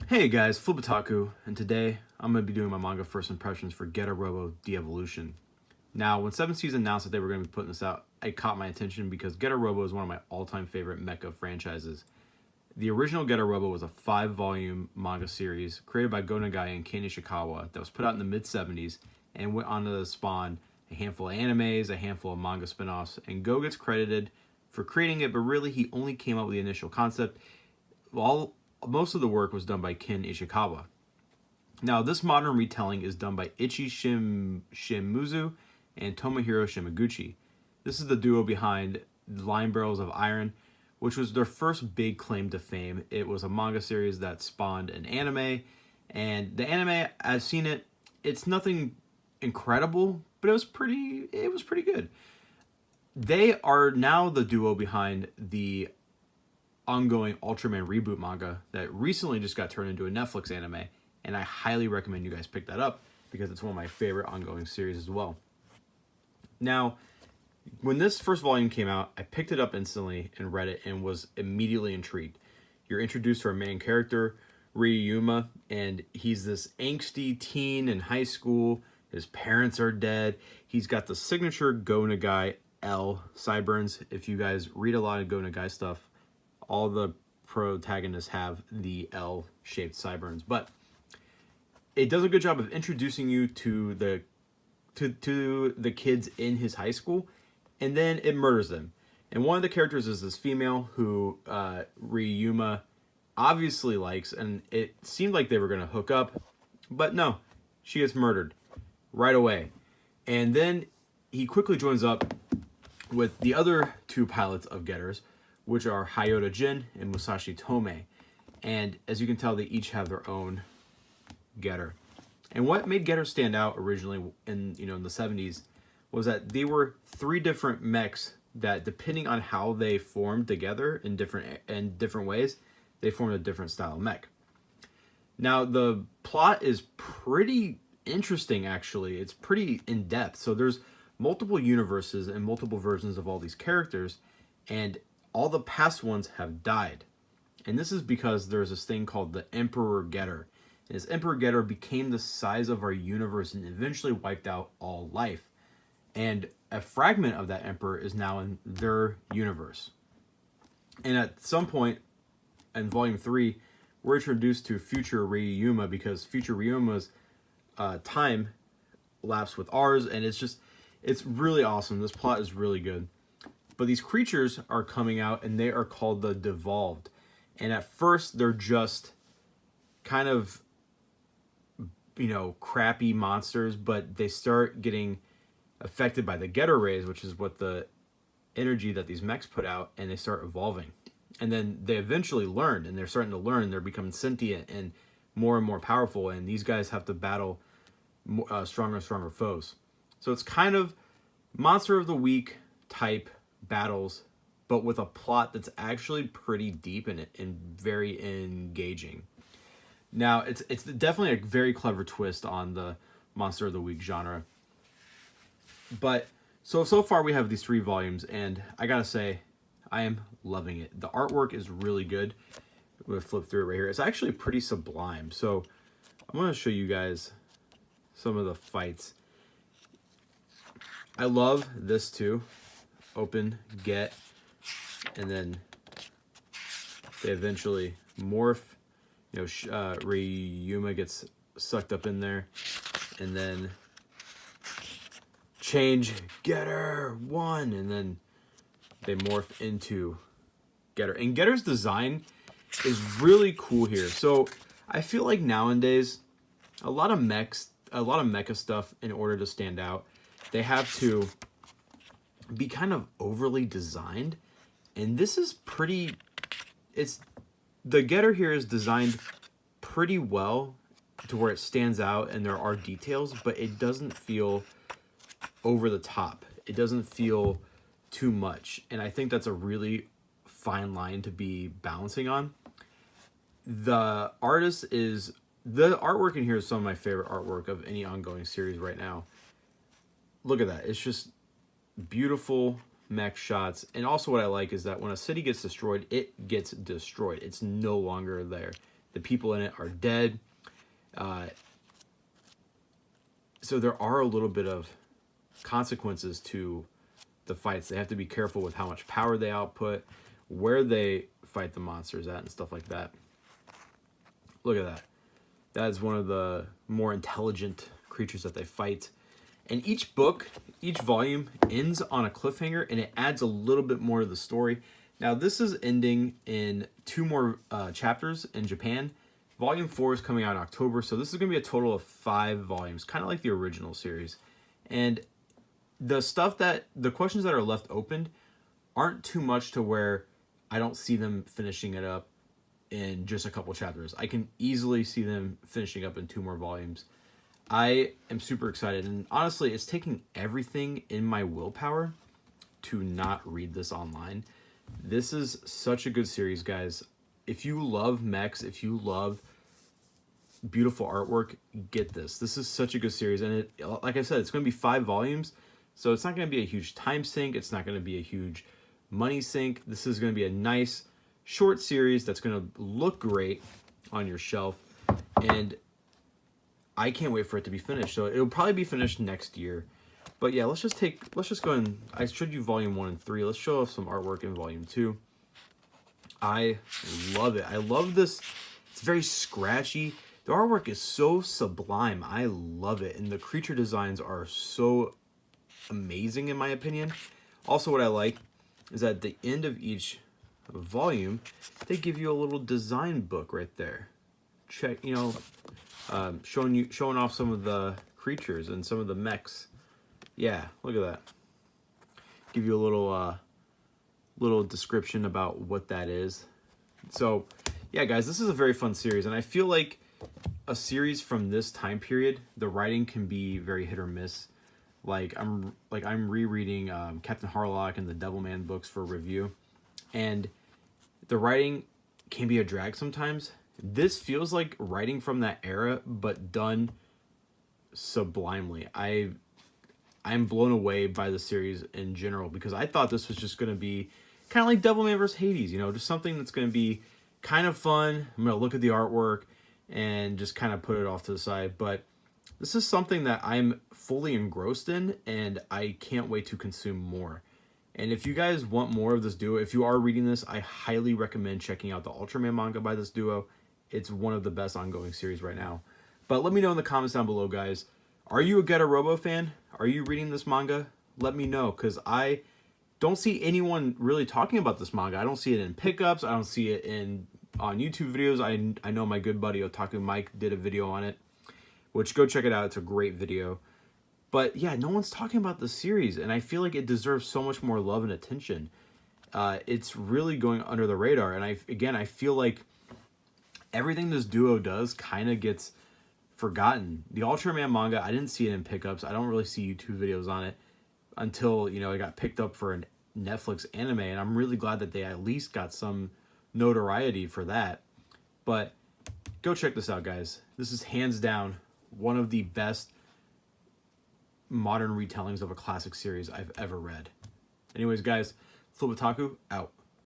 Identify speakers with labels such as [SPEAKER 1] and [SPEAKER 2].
[SPEAKER 1] Hey guys, Flipitaku, and today I'm going to be doing my manga first impressions for Robo Devolution. Now, when 7 Seas announced that they were going to be putting this out, it caught my attention because Robo is one of my all-time favorite mecha franchises. The original Robo was a 5-volume manga series created by Go Nagai and Ken Ishikawa that was put out in the mid-70s and went on to spawn a handful of animes, a handful of manga spin-offs, and Go gets credited for creating it, but really he only came up with the initial concept. Most of the work was done by Ken Ishikawa. Now, this modern retelling is done by Ichi Shimizu and Tomohiro Shimaguchi. This is the duo behind Line Barrels of Iron, which was their first big claim to fame. It was a manga series that spawned an anime, and the anime, I've seen it, it's nothing incredible, but it was pretty good. They are now the duo behind the ongoing Ultraman reboot manga that recently just got turned into a Netflix anime, and I highly recommend you guys pick that up because it's one of my favorite ongoing series as well. Now, when this first volume came out, I picked it up instantly and read it and was immediately intrigued. You're introduced to our main character, Ryuma, and he's this angsty teen in high school. His parents are dead. He's got the signature Go Nagai L sideburns. If you guys read a lot of Go Nagai stuff, all the protagonists have the L-shaped sideburns, but it does a good job of introducing you to the kids in his high school, and then it murders them. And one of the characters is this female who Ryuma obviously likes, and it seemed like they were going to hook up, but no, she gets murdered right away. And then he quickly joins up with the other two pilots of Getters, which are Hayota Jin and Musashi Tome. And as you can tell, they each have their own Getter. And what made Getter stand out originally in the 70s was that they were 3 different mechs that, depending on how they formed together in different ways, they formed a different style of mech. Now, the plot is pretty interesting, actually. It's pretty in-depth. So there's multiple universes and multiple versions of all these characters, and all the past ones have died. And this is because there's this thing called the Emperor Getter. And this Emperor Getter became the size of our universe and eventually wiped out all life. And a fragment of that Emperor is now in their universe. And at some point in Volume 3, we're introduced to future Ryuma because future Ryuma's time lapsed with ours. And it's really awesome. This plot is really good. But these creatures are coming out, and they are called the Devolved. And at first, they're just kind of, crappy monsters, but they start getting affected by the Getter rays, which is what the energy that these mechs put out, and they start evolving. And then they eventually learn, and they're starting to learn. They're becoming sentient and more powerful, and these guys have to battle stronger and stronger foes. So it's kind of Monster of the Week type battles, but with a plot that's actually pretty deep and very engaging. Now, it's definitely a very clever twist on the Monster of the Week genre. But so far we have these 3 volumes, and I gotta say, I am loving it. The artwork is really good. I'm gonna flip through it right here. It's actually pretty sublime. So I'm gonna show you guys some of the fights. I love this too. Open, get, and then they eventually morph. Ryuma gets sucked up in there, and then change Getter 1, and then they morph into Getter. And Getter's design is really cool here. So I feel like nowadays, a lot of mecha stuff, in order to stand out, they have to be kind of overly designed, and this is the Getter here is designed pretty well to where it stands out and there are details, but it doesn't feel over the top. It doesn't feel too much, and I think that's a really fine line to be balancing on. The artwork in here is some of my favorite artwork of any ongoing series right now. Look at that. It's just beautiful mech shots. And also what I like is that when a city gets destroyed, it gets destroyed. It's no longer there. The people in it are dead. So there are a little bit of consequences to the fights. They have to be careful with how much power they output, where they fight the monsters at, and stuff like that. Look at that. That is one of the more intelligent creatures that they fight. And each book, each volume ends on a cliffhanger, and it adds a little bit more to the story. Now, this is ending in 2 more chapters in Japan. Volume 4 is coming out in October, so this is going to be a total of 5 volumes, kind of like the original series. And the questions that are left open aren't too much to where I don't see them finishing it up in just a couple chapters. I can easily see them finishing up in 2 more volumes. I am super excited, and honestly, it's taking everything in my willpower to not read this online. This is such a good series, guys. If you love mechs, if you love beautiful artwork, get this. This is such a good series, and like I said, it's going to be 5 volumes, so it's not going to be a huge time sink. It's not going to be a huge money sink. This is going to be a nice, short series that's going to look great on your shelf, and I can't wait for it to be finished. So it'll probably be finished next year. But yeah, let's just go and I showed you volume 1 and 3. Let's show off some artwork in volume 2. I love it. I love this. It's very scratchy. The artwork is so sublime. I love it. And the creature designs are so amazing in my opinion. Also, what I like is at the end of each volume, they give you a little design book right there. Check, showing off some of the creatures and some of the mechs. Yeah, look at that. Give you a little description about what that is. So, yeah, guys, this is a very fun series, and I feel like a series from this time period, the writing can be very hit or miss. I'm rereading Captain Harlock and the Devilman books for review, and the writing can be a drag sometimes. This feels like writing from that era, but done sublimely. I'm blown away by the series in general, because I thought this was just going to be kind of like Devilman vs. Hades, just something that's going to be kind of fun. I'm going to look at the artwork and just kind of put it off to the side. But this is something that I'm fully engrossed in, and I can't wait to consume more. And if you guys want more of this duo, if you are reading this, I highly recommend checking out the Ultraman manga by this duo. It's one of the best ongoing series right now. But let me know in the comments down below, guys. Are you a Getter Robo fan? Are you reading this manga? Let me know, because I don't see anyone really talking about this manga. I don't see it in pickups. I don't see it on YouTube videos. I know my good buddy Otaku Mike did a video on it, which go check it out. It's a great video. But yeah, no one's talking about the series, and I feel like it deserves so much more love and attention. It's really going under the radar, and I feel like everything this duo does kind of gets forgotten. The Ultraman manga, I didn't see it in pickups. I don't really see YouTube videos on it until, it got picked up for a Netflix anime, and I'm really glad that they at least got some notoriety for that. But go check this out, guys. This is hands down one of the best modern retellings of a classic series I've ever read. Anyways, guys, Flip Otaku out.